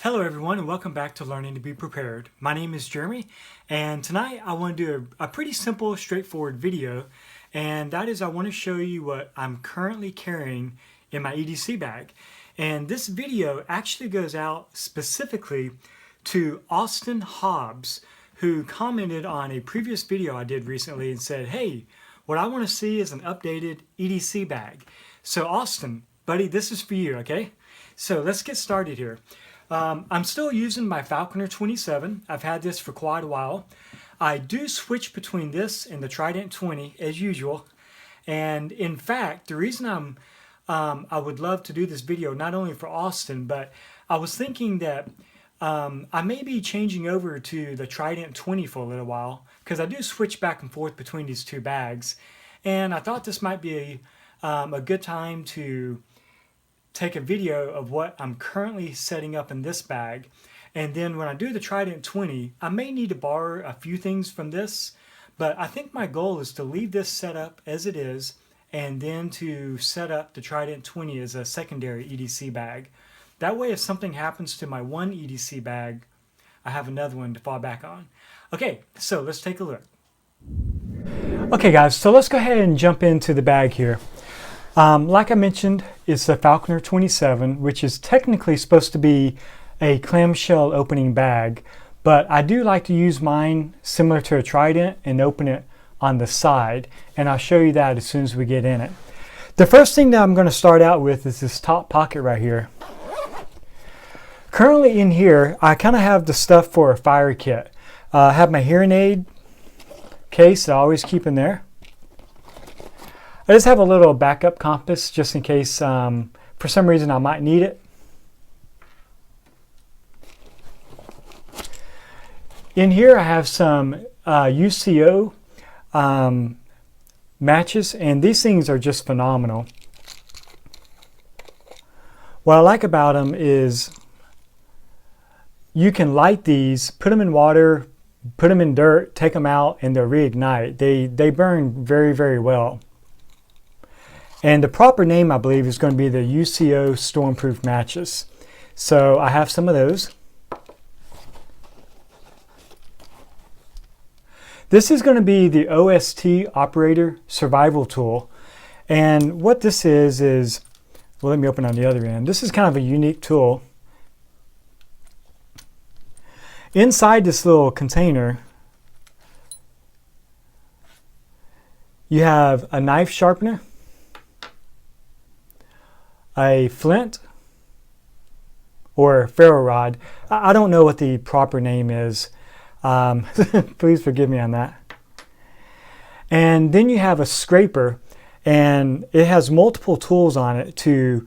Hello everyone and welcome back to Learning to Be Prepared. My name is Jeremy and tonight I want to do a pretty simple, straightforward video, and that is I want to show you what I'm currently carrying in my EDC bag. And this video actually goes out specifically to Austin Hobbs, who commented on a previous video I did recently and said, hey, what I want to see is an updated EDC bag. So Austin, buddy, this is for you, okay? So let's get started here. I'm still using my Falconer 27. I've had this for quite a while. I do switch between this and the Trident 20 as usual. And in fact, the reason I would love to do this video, not only for Austin, but I was thinking that I may be changing over to the Trident 20 for a little while, because I do switch back and forth between these two bags. And I thought this might be a good time to take a video of what I'm currently setting up in this bag. And then when I do the Trident 20, I may need to borrow a few things from this, but I think my goal is to leave this set up as it is and then to set up the Trident 20 as a secondary EDC bag. That way if something happens to my one EDC bag, I have another one to fall back on. Okay, so let's take a look. Okay guys, so let's go ahead and jump into the bag here. Like I mentioned, it's the Falconer 27, which is technically supposed to be a clamshell opening bag, but I do like to use mine similar to a Trident and open it on the side, and I'll show you that as soon as we get in it. The first thing that I'm going to start out with is this top pocket right here. Currently in here, I kind of have the stuff for a fire kit. I have my hearing aid case that I always keep in there. I just have a little backup compass just in case for some reason I might need it. In here I have some UCO matches, and these things are just phenomenal. What I like about them is you can light these, put them in water, put them in dirt, take them out, and they'll reignite. They burn very, very well. And the proper name, I believe, is going to be the UCO Stormproof matches. So I have some of those. This is going to be the OST Operator Survival Tool. And what this is, well, let me open on the other end. This is kind of a unique tool. Inside this little container, you have a knife sharpener, a flint, or ferro rod. I don't know what the proper name is. Please forgive me on that. And then you have a scraper, and it has multiple tools on it to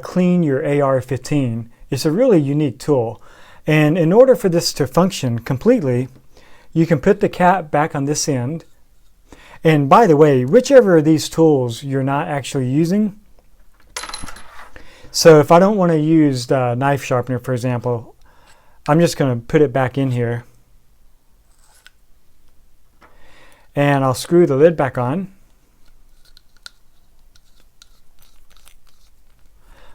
clean your AR-15. It's a really unique tool. And in order for this to function completely, you can put the cap back on this end. And by the way, whichever of these tools you're not actually using, so if I don't want to use the knife sharpener, for example, I'm just going to put it back in here. And I'll screw the lid back on.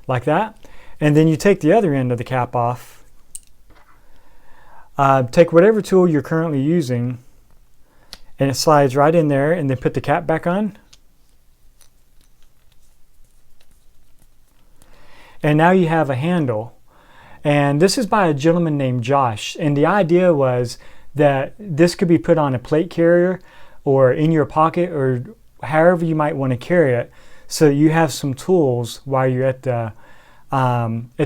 Like that. And then you take the other end of the cap off. Take whatever tool you're currently using, and it slides right in there, and then put the cap back on. And now you have a handle. And this is by a gentleman named Josh. And the idea was that this could be put on a plate carrier or in your pocket or however you might want to carry it, so that you have some tools while you're at the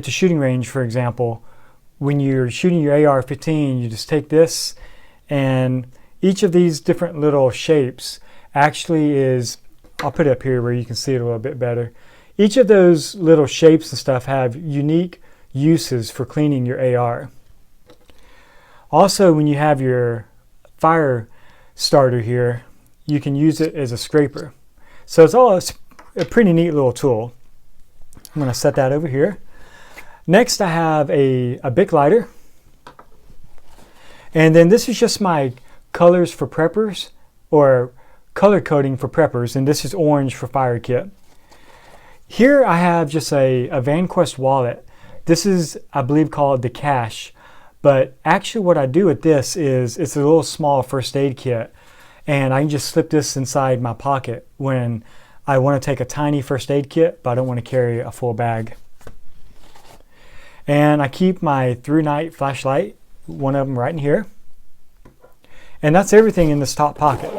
shooting range, for example. When you're shooting your AR-15, you just take this, and each of these different little shapes actually is, I'll put it up here where you can see it a little bit better. Each of those little shapes and stuff have unique uses for cleaning your AR. Also, when you have your fire starter here, you can use it as a scraper. So it's a pretty neat little tool. I'm going to set that over here. Next, I have a Bic lighter. And then this is just my colors for preppers, or color coding for preppers, and this is orange for fire kit. Here I have just a Vanquest wallet This is, I believe, called the cache. But actually what I do with this is it's a little small first aid kit, and I can just slip this inside my pocket when I want to take a tiny first aid kit, but I don't want to carry a full bag. And I keep my through night flashlight, one of them right in here. And that's everything in this top pocket.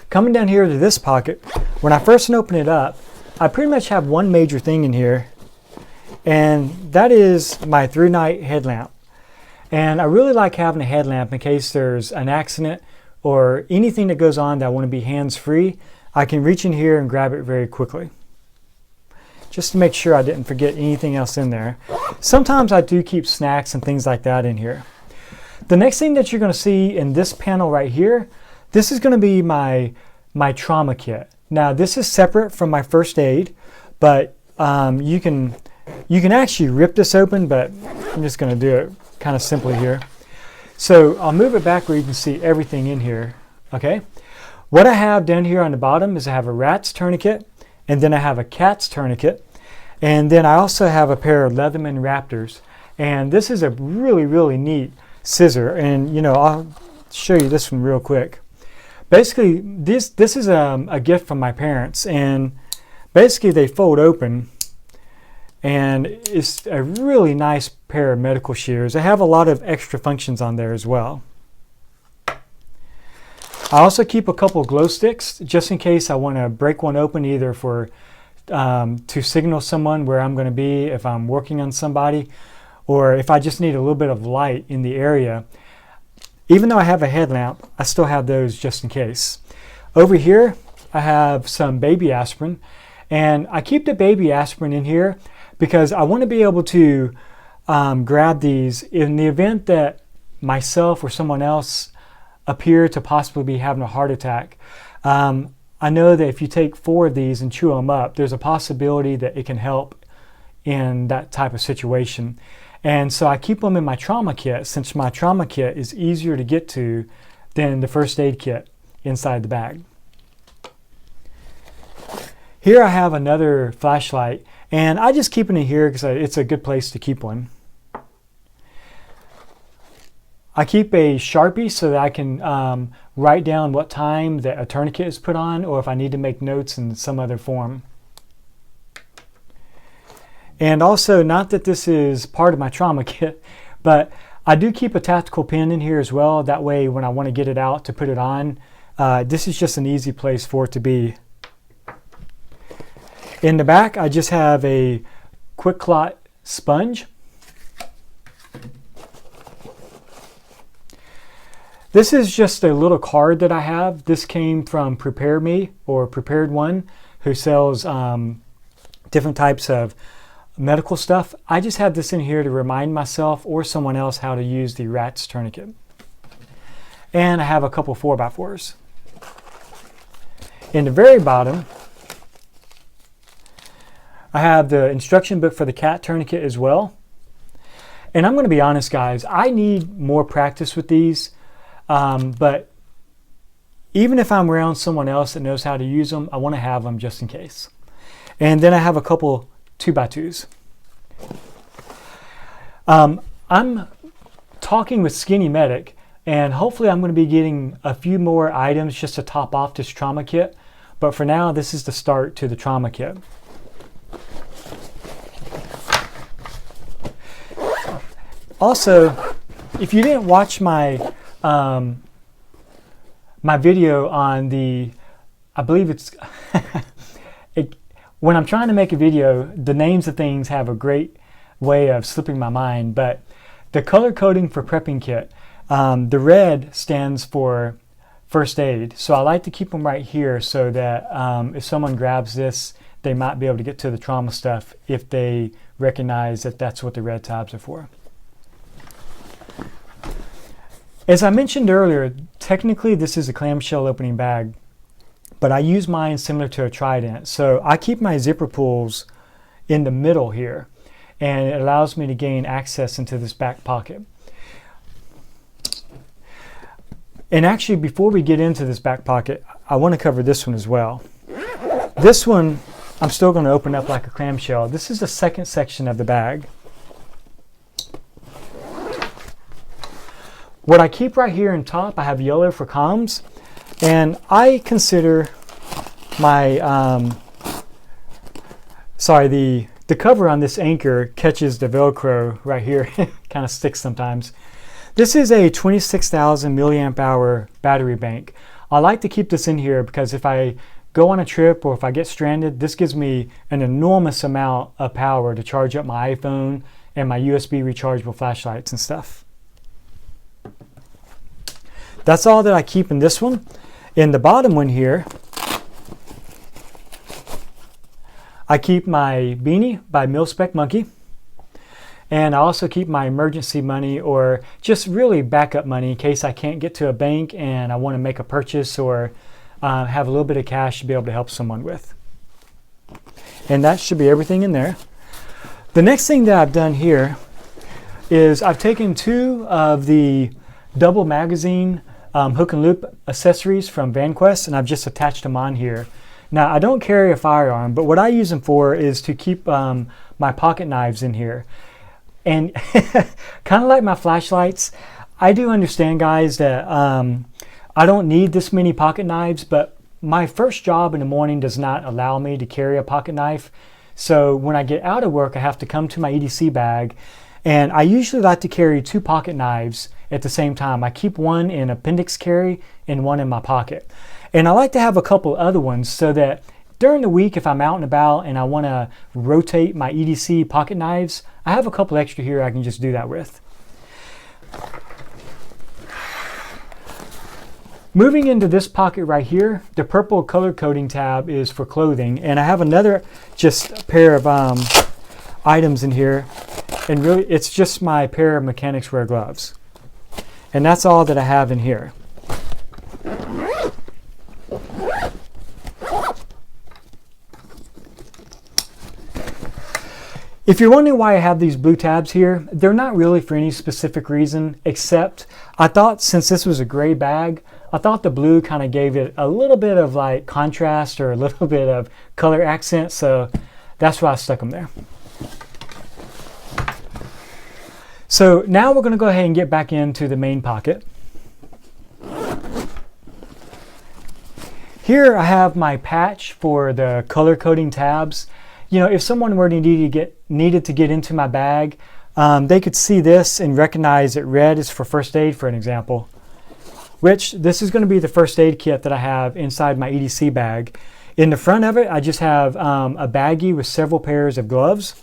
Coming down here to this pocket, when I first open it up, I pretty much have one major thing in here, and that is my through night headlamp. And I really like having a headlamp in case there's an accident or anything that goes on that I want to be hands-free. I can reach in here and grab it very quickly, just to make sure I didn't forget anything else in there. Sometimes I do keep snacks and things like that in here. The next thing that you're going to see in this panel right here, this is going to be my trauma kit. Now this is separate from my first aid, but you can actually rip this open, but I'm just going to do it kind of simply here. So I'll move it back where you can see everything in here. Okay. What I have down here on the bottom is I have a rat's tourniquet, and then I have a cat's tourniquet, and then I also have a pair of Leatherman Raptors. And this is a really, really neat scissor, and you know, I'll show you this one real quick. Basically, this is a gift from my parents, and basically they fold open, and it's a really nice pair of medical shears. They have a lot of extra functions on there as well. I also keep a couple glow sticks just in case I want to break one open, either for to signal someone where I'm going to be if I'm working on somebody, or if I just need a little bit of light in the area. Even though I have a headlamp, I still have those just in case. Over here, I have some baby aspirin, and I keep the baby aspirin in here because I want to be able to grab these in the event that myself or someone else appear to possibly be having a heart attack. I know that if you take 4 of these and chew them up, there's a possibility that it can help in that type of situation. And so I keep them in my trauma kit, since my trauma kit is easier to get to than the first aid kit inside the bag. Here I have another flashlight, and I just keep it in here because it's a good place to keep one. I keep a Sharpie so that I can write down what time that a tourniquet is put on, or if I need to make notes in some other form. And also, not that this is part of my trauma kit, but I do keep a tactical pen in here as well. That way, when I want to get it out to put it on, this is just an easy place for it to be. In the back, I just have a quick clot sponge. This is just a little card that I have. This came from Prepare Me, or Prepared One, who sells different types of medical stuff. I just have this in here to remind myself or someone else how to use the rat's tourniquet. And I have a couple 4x4s. In the very bottom, I have the instruction book for the cat tourniquet as well. And I'm going to be honest, guys, I need more practice with these. But even if I'm around someone else that knows how to use them, I want to have them just in case. And then I have a couple 2x2s. I'm talking with Skinny Medic, and hopefully I'm going to be getting a few more items just to top off this trauma kit. But for now, this is the start to the trauma kit. Also, if you didn't watch my my video on the, I believe it's, when I'm trying to make a video, the names of things have a great way of slipping my mind, but the color coding for prepping kit, the red stands for first aid. So I like to keep them right here so that if someone grabs this, they might be able to get to the trauma stuff if they recognize that that's what the red tabs are for. As I mentioned earlier, technically this is a clamshell opening bag, but I use mine similar to a Trident. So I keep my zipper pulls in the middle here, and it allows me to gain access into this back pocket. And actually, before we get into this back pocket, I want to cover this one as well. This one I'm still going to open up like a clamshell. This is the second section of the bag. What I keep right here in top, I have yellow for comms, and I consider my, the cover on this anchor catches the Velcro right here, kind of sticks sometimes. This is a 26,000 milliamp hour battery bank. I like to keep this in here because if I go on a trip or if I get stranded, this gives me an enormous amount of power to charge up my iPhone and my USB rechargeable flashlights and stuff. That's all that I keep in this one. In the bottom one here, I keep my beanie by Mil Spec Monkey. And I also keep my emergency money, or just really backup money in case I can't get to a bank and I want to make a purchase or have a little bit of cash to be able to help someone with. And that should be everything in there. The next thing that I've done here is I've taken 2 of the double magazine hook and loop accessories from Vanquest, and I've just attached them on here. Now, I don't carry a firearm, but what I use them for is to keep my pocket knives in here. And kind of like my flashlights, I do understand, guys, that I don't need this many pocket knives, but my first job in the morning does not allow me to carry a pocket knife. So when I get out of work, I have to come to my EDC bag, and I usually like to carry 2 pocket knives at the same time. I keep one in appendix carry and one in my pocket. And I like to have a couple other ones so that during the week, if I'm out and about and I want to rotate my EDC pocket knives, I have a couple extra here I can just do that with. Moving into this pocket right here, the purple color coding tab is for clothing, and I have another just pair of items in here, and really it's just my pair of mechanics wear gloves. And that's all that I have in here. If you're wondering why I have these blue tabs here, they're not really for any specific reason, except I thought since this was a gray bag, I thought the blue kind of gave it a little bit of like contrast or a little bit of color accent, so that's why I stuck them there. So now we're going to go ahead and get back into the main pocket. Here I have my patch for the color coding tabs. You know, if someone were to needed to get into my bag, they could see this and recognize that red is for first aid, for an example. Which this is going to be the first aid kit that I have inside my EDC bag. In the front of it, I just have a baggie with several pairs of gloves.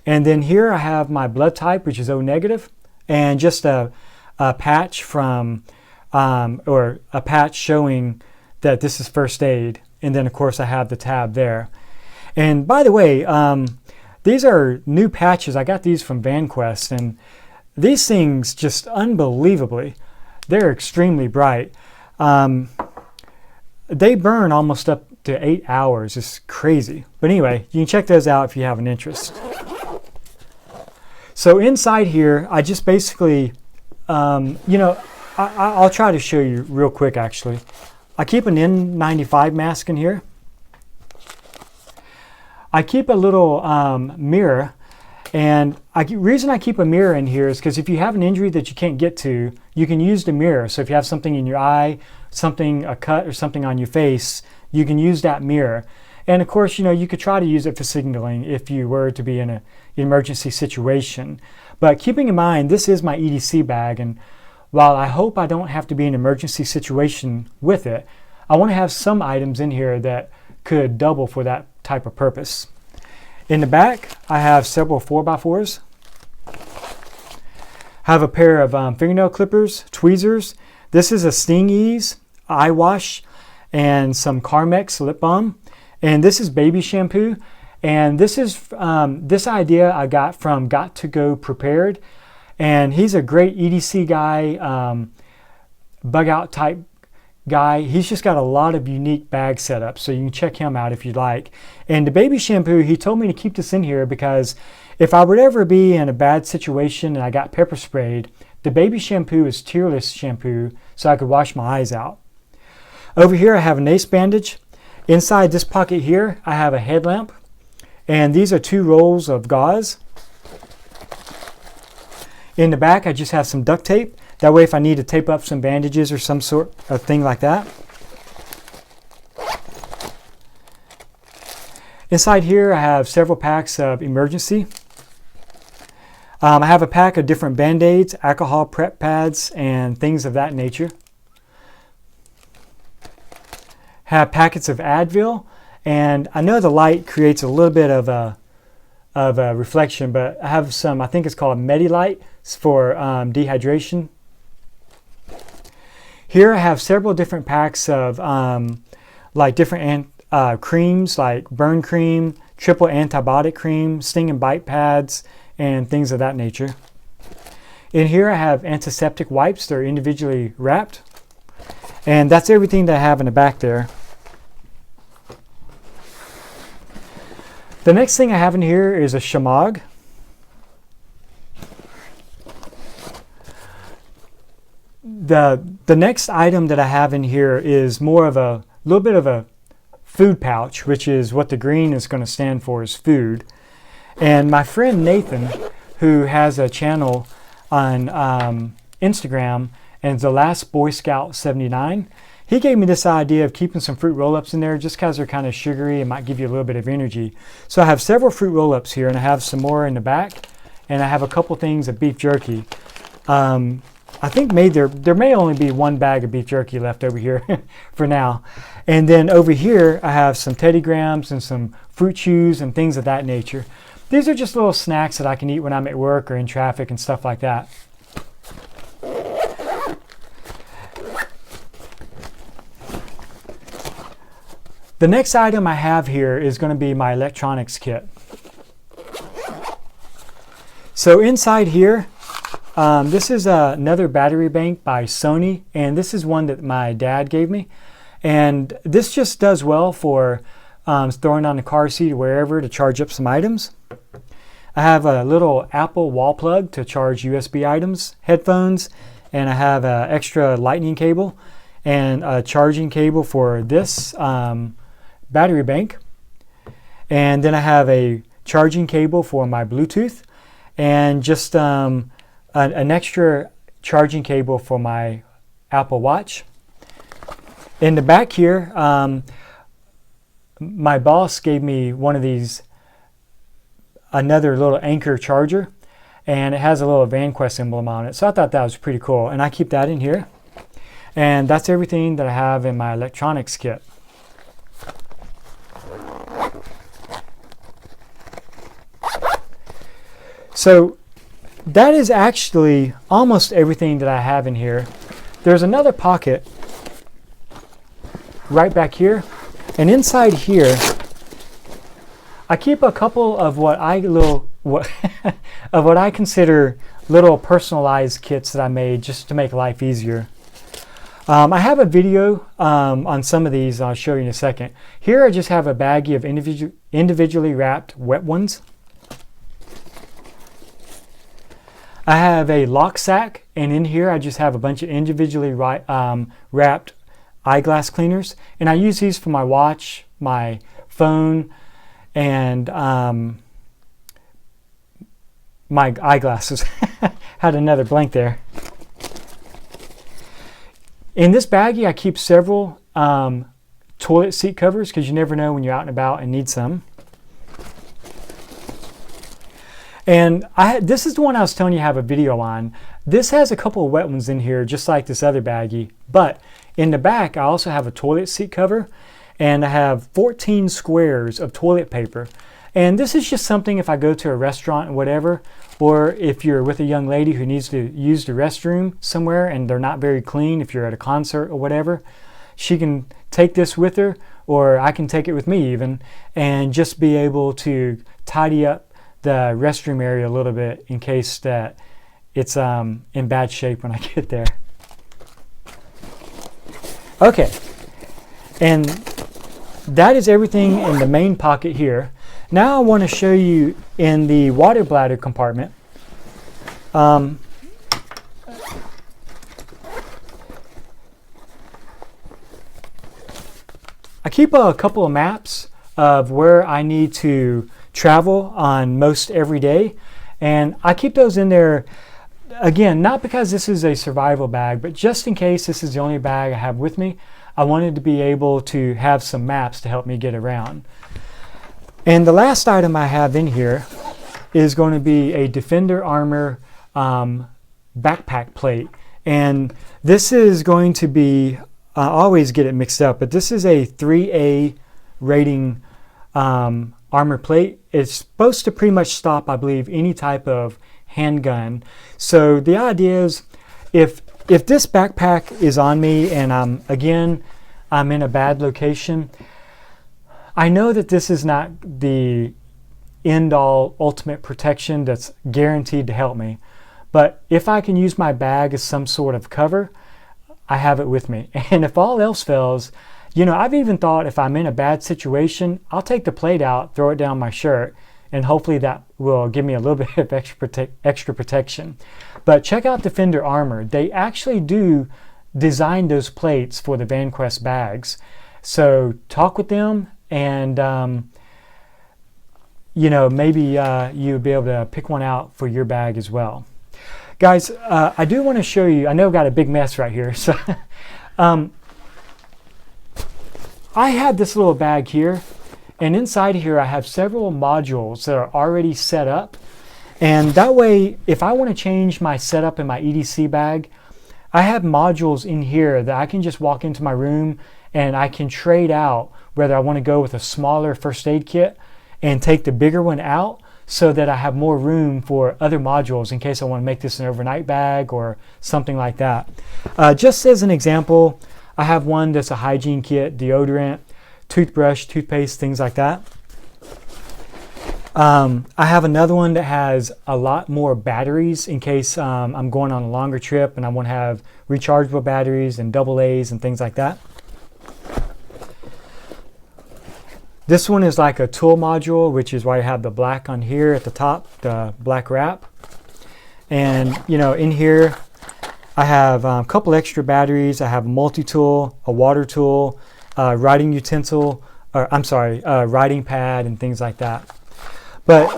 And then here I have my blood type, which is O negative, and just a patch from, or a patch showing that this is first aid. And then of course I have the tab there. And by the way, these are new patches. I got these from Vanquest, and these things just unbelievably, they're extremely bright. They burn almost up to 8 hours. It's crazy. But anyway, you can check those out if you have an interest. So inside here, I just basically, you know, I'll try to show you real quick actually. I keep an N95 mask in here. I keep a little mirror, and reason I keep a mirror in here is because if you have an injury that you can't get to, you can use the mirror. So if you have something in your eye, a cut or something on your face, you can use that mirror. And of course, you know, you could try to use it for signaling if you were to be in an emergency situation. But keeping in mind, this is my EDC bag, and while I hope I don't have to be in an emergency situation with it, I want to have some items in here that could double for that type of purpose. In the back, I have several 4x4s. I have a pair of fingernail clippers, tweezers. This is a Sting Ease eye wash and some Carmex lip balm. And this is baby shampoo. And this is this idea I got from Got to Go Prepared. And he's a great EDC guy, bug out type guy. He's just got a lot of unique bag setups, so you can check him out if you'd like. And the baby shampoo, he told me to keep this in here because if I would ever be in a bad situation and I got pepper sprayed, the baby shampoo is tearless shampoo, so I could wash my eyes out. Over here I have an ace bandage, Inside this pocket here, I have a headlamp, and these are 2 rolls of gauze. In the back, I just have some duct tape. That way, if I need to tape up some bandages or some sort of thing like that. Inside here, I have several packs of emergency. I have a pack of different Band-Aids, alcohol prep pads, and things of that nature. Have packets of Advil, and I know the light creates a little bit of a reflection, but I have some, I think it's called Medilite for dehydration. Here I have several different packs of like different creams, like burn cream, triple antibiotic cream, sting and bite pads, and things of that nature. In here I have antiseptic wipes that are individually wrapped. And that's everything that I have in the back there. The next thing I have in here is a shamag. The next item that I have in here is more of a little bit of a food pouch, which is what the green is going to stand for, is food. And my friend Nathan, who has a channel on Instagram, and The Last Boy Scout 79, he gave me this idea of keeping some fruit roll-ups in there just because they're kind of sugary and might give you a little bit of energy. So I have several fruit roll-ups here, and I have some more in the back, and I have a couple things of beef jerky. I think there may only be 1 bag of beef jerky left over here for now. And then over here, I have some Teddy Grahams and some fruit chews and things of that nature. These are just little snacks that I can eat when I'm at work or in traffic and stuff like that. The next item I have here is going to be my electronics kit. So inside here, this is another battery bank by Sony, and this is one that my dad gave me. And this just does well for throwing on the car seat or wherever to charge up some items. I have a little Apple wall plug to charge USB items, headphones, and I have an extra lightning cable and a charging cable for this battery bank. And then I have a charging cable for my Bluetooth, and just an extra charging cable for my Apple Watch. In the back here, my boss gave me one of these, another little Anchor charger, and it has a little Vanquest emblem on it. So I thought that was pretty cool, and I keep that in here. And that's everything that I have in my electronics kit. So that is actually almost everything that I have in here. There's another pocket right back here, and inside here I keep a couple of what I consider little personalized kits that I made just to make life easier. I have a video on some of these. I'll show you in a second. Here I just have a baggie of individually wrapped wet ones. I have a lock sack, and in here I just have a bunch of individually wrapped eyeglass cleaners, and I use these for my watch, my phone, and my eyeglasses. Had another blank there. In this baggie I keep several toilet seat covers, because you never know when you're out and about and need some. And this is the one I was telling you I have a video on. This has a couple of wet ones in here, just like this other baggie. But in the back, I also have a toilet seat cover, and I have 14 squares of toilet paper. And this is just something if I go to a restaurant or whatever, or if you're with a young lady who needs to use the restroom somewhere and they're not very clean, if you're at a concert or whatever, she can take this with her, or I can take it with me even, and just be able to tidy up the restroom area a little bit in case that it's in bad shape when I get there. Okay, and that is everything in the main pocket here. Now I want to show you in the water bladder compartment. I I keep a couple of maps of where I need to travel on most every day, and I keep those in there, again, not because this is a survival bag, but just in case this is the only bag I have with me. I wanted to be able to have some maps to help me get around. And the last item I have in here is going to be a Defender Armor backpack plate. And this is going to be, I always get it mixed up, but this is a 3A rating armor plate. It's supposed to pretty much stop, I believe, any type of handgun. So the idea is, if this backpack is on me and I'm in a bad location, I know that this is not the end-all ultimate protection that's guaranteed to help me. But if I can use my bag as some sort of cover, I have it with me. And if all else fails, you know, I've even thought if I'm in a bad situation, I'll take the plate out, throw it down my shirt, and hopefully that will give me a little bit of extra protection. But check out Defender Armor. They actually do design those plates for the Vanquest bags. So talk with them, and you know, maybe you'll be able to pick one out for your bag as well. Guys, I do want to show you, I know I've got a big mess right here. So I have this little bag here, and inside here I have several modules that are already set up. And that way, if I want to change my setup in my EDC bag, I have modules in here that I can just walk into my room and I can trade out whether I want to go with a smaller first aid kit and take the bigger one out, so that I have more room for other modules in case I want to make this an overnight bag or something like that. Just as an example, I have one that's a hygiene kit, deodorant, toothbrush, toothpaste, things like that. I have another one that has a lot more batteries in case I'm going on a longer trip and I want to have rechargeable batteries and AA's and things like that. This one is like a tool module, which is why I have the black on here at the top, the black wrap. And you know, in here I have a couple extra batteries. I have a multi-tool, a water tool, writing utensil, or I'm sorry, writing pad and things like that. But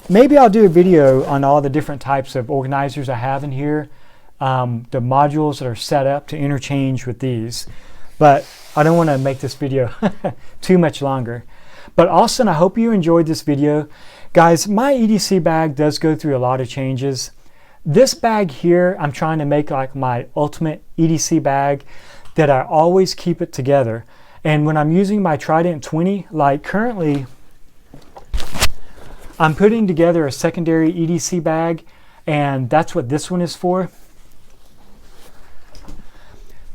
maybe I'll do a video on all the different types of organizers I have in here, the modules that are set up to interchange with these. But I don't want to make this video too much longer. But Austin, I hope you enjoyed this video. Guys, my EDC bag does go through a lot of changes. This bag here, I'm trying to make like my ultimate EDC bag that I always keep it together. And when I'm using my Trident 20, like currently, I'm putting together a secondary EDC bag, and that's what this one is for.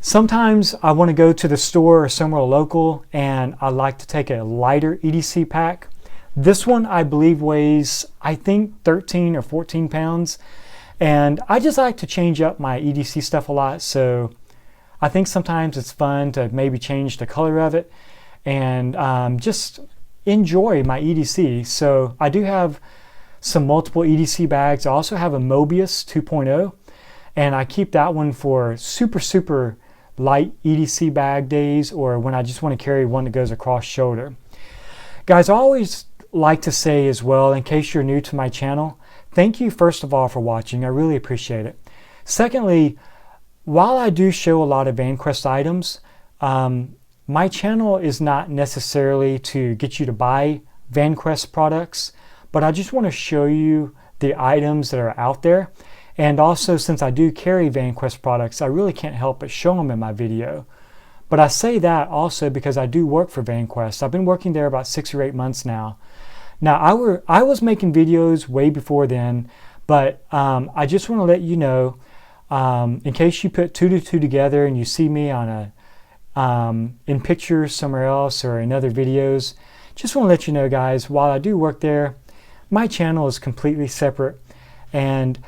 Sometimes I want to go to the store or somewhere local and I like to take a lighter EDC pack. This one I believe weighs, I think, 13 or 14 pounds. And I just like to change up my EDC stuff a lot. So I think sometimes it's fun to maybe change the color of it and just enjoy my EDC. So I do have some multiple EDC bags. I also have a Mobius 2.0, and I keep that one for super light EDC bag days, or when I just want to carry one that goes across shoulder. Guys, I always like to say as well, in case you're new to my channel, thank you first of all for watching. I really appreciate it. Secondly, while I do show a lot of Vanquest items, my channel is not necessarily to get you to buy Vanquest products, but I just want to show you the items that are out there. And also, since I do carry Vanquest products, I really can't help but show them in my video. But I say that also because I do work for Vanquest. I've been working there about 6 or 8 months now. Now, I was making videos way before then, but I just want to let you know, in case you put 2 to 2 together and you see me on in pictures somewhere else or in other videos, just want to let you know, guys, while I do work there, my channel is completely separate. And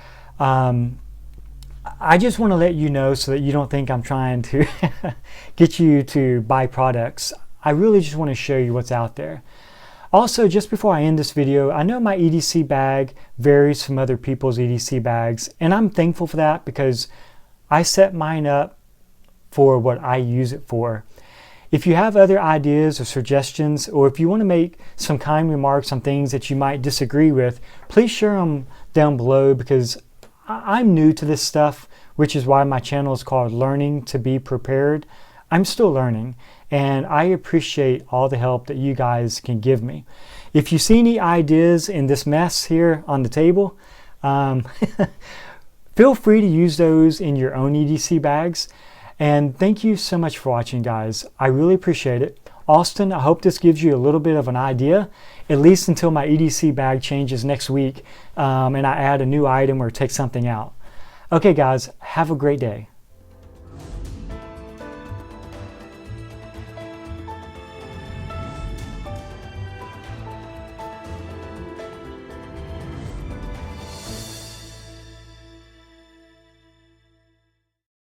I just want to let you know so that you don't think I'm trying to get you to buy products. I really just want to show you what's out there. Also, just before I end this video, I know my EDC bag varies from other people's EDC bags, and I'm thankful for that because I set mine up for what I use it for. If you have other ideas or suggestions, or if you want to make some kind remarks on things that you might disagree with, please share them down below, because I'm new to this stuff, which is why my channel is called Learning to Be Prepared. I'm still learning, and I appreciate all the help that you guys can give me. If you see any ideas in this mess here on the table, feel free to use those in your own EDC bags. And thank you so much for watching, guys. I really appreciate it. Austin, I hope this gives you a little bit of an idea, at least until my EDC bag changes next week and I add a new item or take something out. Okay, guys, have a great day.